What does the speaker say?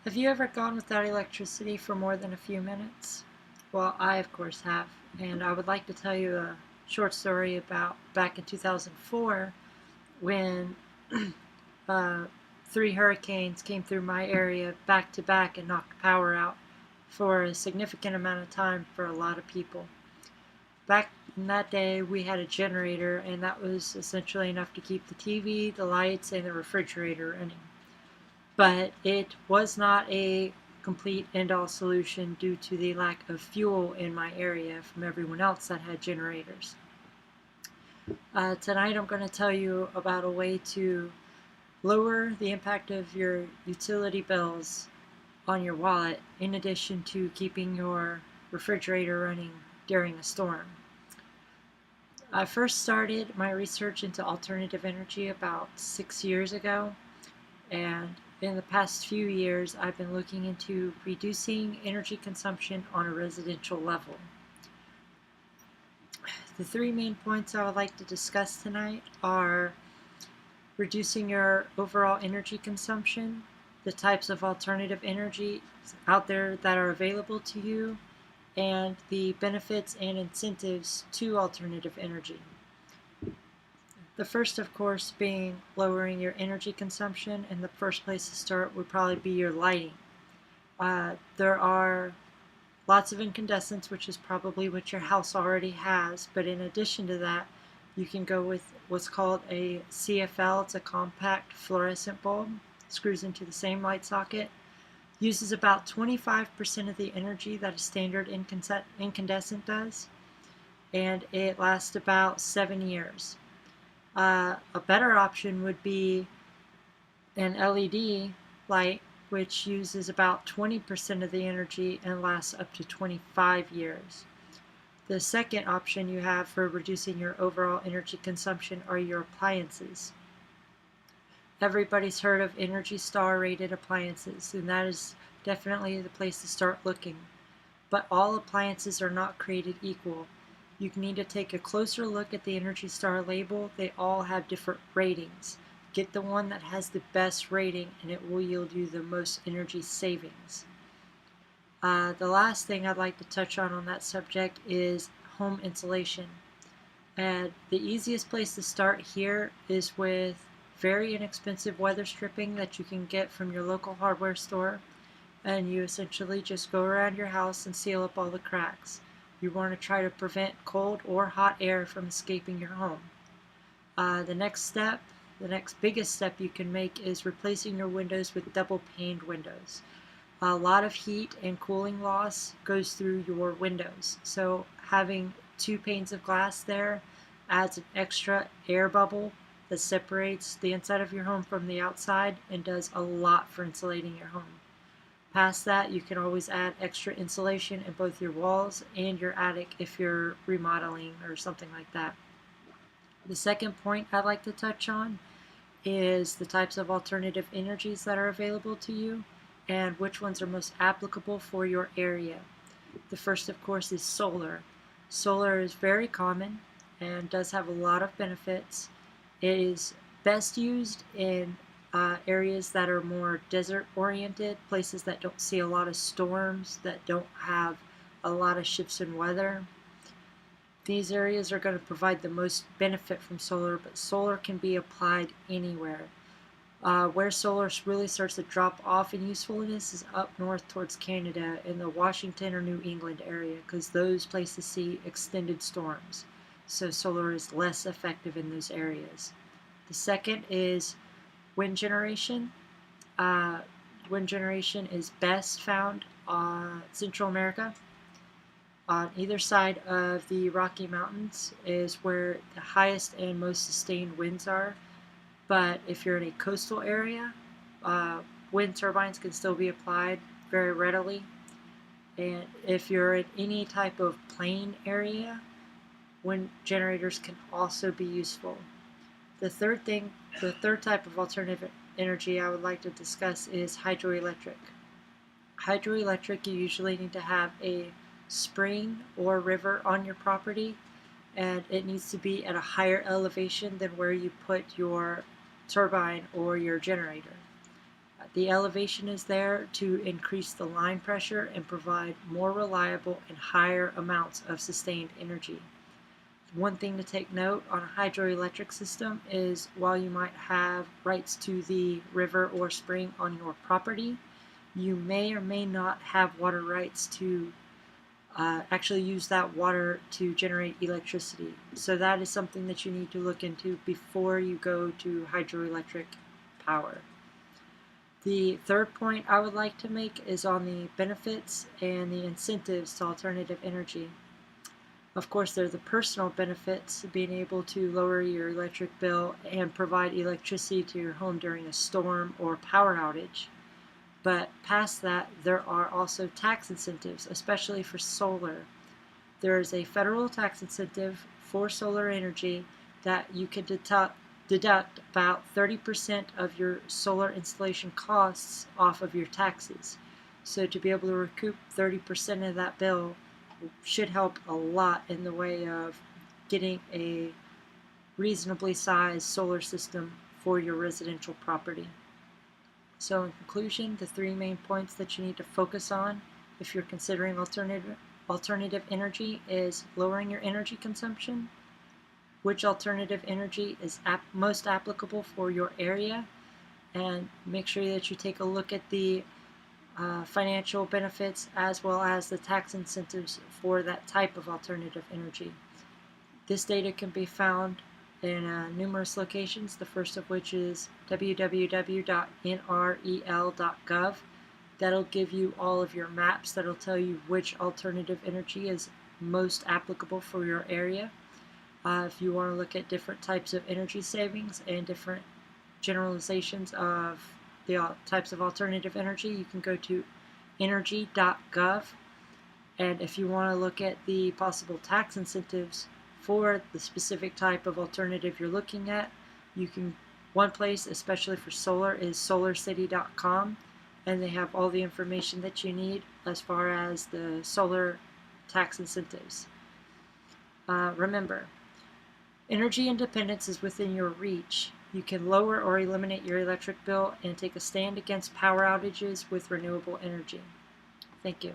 Have you ever gone without electricity for more than a few minutes? Well, I of course have, and I would like to tell you a short story about back in 2004 when uh, three hurricanes came through my area back to back and knocked power out for a significant amount of time for a lot of people. Back in that day, we had a generator, and that was essentially enough to keep the TV, the lights, and the refrigerator running. But it was not a complete end-all solution due to the lack of fuel in my area from everyone else that had generators. Tonight I'm going to tell you about a way to lower the impact of your utility bills on your wallet in addition to keeping your refrigerator running during a storm. I first started my research into alternative energy about 6 years ago, and in the past few years I've been looking into reducing energy consumption on a residential level. The three main points I would like to discuss tonight are reducing your overall energy consumption, the types of alternative energy out there that are available to you, and the benefits and incentives to alternative energy. The first, of course, being lowering your energy consumption, and the first place to start would probably be your lighting. There are lots of incandescents, which is probably what your house already has, but in addition to that, you can go with what's called a CFL. It's a compact fluorescent bulb. Screws into the same light socket. Uses about 25% of the energy that a standard incandescent does, and it lasts about 7 years. A better option would be an LED light, which uses about 20% of the energy and lasts up to 25 years. The second option you have for reducing your overall energy consumption are your appliances. Everybody's heard of Energy Star rated appliances, and that is definitely the place to start looking. But all appliances are not created equal. You need to take a closer look at the Energy Star label. They all have different ratings. Get the one that has the best rating, and it will yield you the most energy savings. The last thing I'd like to touch on that subject is home insulation. And the easiest place to start here is with very inexpensive weather stripping that you can get from your local hardware store. And you essentially just go around your house and seal up all the cracks. You want to try to prevent cold or hot air from escaping your home. The next biggest step you can make is replacing your windows with double paned windows. A lot of heat and cooling loss goes through your windows, so having two panes of glass there adds an extra air bubble that separates the inside of your home from the outside and does a lot for insulating your home. Past that, you can always add extra insulation in both your walls and your attic if you're remodeling or something like that. The second point I'd like to touch on is the types of alternative energies that are available to you and which ones are most applicable for your area. The first, of course, is solar. Solar is very common and does have a lot of benefits. It is best used in areas that are more desert oriented, places that don't see a lot of storms, that don't have a lot of shifts in weather. These areas are going to provide the most benefit from solar, but solar can be applied anywhere. Where solar really starts to drop off in usefulness is up north towards Canada in the Washington or New England area, because those places see extended storms. So solar is less effective in those areas. The second is wind generation. Wind generation is best found on Central America. On either side of the Rocky Mountains is where the highest and most sustained winds are. But if you're in a coastal area, wind turbines can still be applied very readily. And if you're in any type of plain area, wind generators can also be useful. The third type of alternative energy I would like to discuss is hydroelectric. Hydroelectric, you usually need to have a spring or river on your property, and it needs to be at a higher elevation than where you put your turbine or your generator. The elevation is there to increase the line pressure and provide more reliable and higher amounts of sustained energy. One thing to take note on a hydroelectric system is while you might have rights to the river or spring on your property, you may or may not have water rights to actually use that water to generate electricity. So that is something that you need to look into before you go to hydroelectric power. The third point I would like to make is on the benefits and the incentives to alternative energy. Of course, there are the personal benefits, being able to lower your electric bill and provide electricity to your home during a storm or power outage. But past that, there are also tax incentives, especially for solar. There is a federal tax incentive for solar energy that you can deduct about 30% of your solar installation costs off of your taxes. So to be able to recoup 30% of that bill should help a lot in the way of getting a reasonably sized solar system for your residential property. So in conclusion, the three main points that you need to focus on if you're considering alternative energy is lowering your energy consumption, which alternative energy is most applicable for your area, and make sure that you take a look at the financial benefits as well as the tax incentives for that type of alternative energy. This data can be found in numerous locations, the first of which is www.nrel.gov. That'll give you all of your maps that'll tell you which alternative energy is most applicable for your area. If you want to look at different types of energy savings and different generalizations of the types of alternative energy, you can go to energy.gov. And if you want to look at the possible tax incentives for the specific type of alternative you're looking at, one place, especially for solar, is solarcity.com, and they have all the information that you need as far as the solar tax incentives. Remember, energy independence is within your reach. You can lower or eliminate your electric bill and take a stand against power outages with renewable energy. Thank you.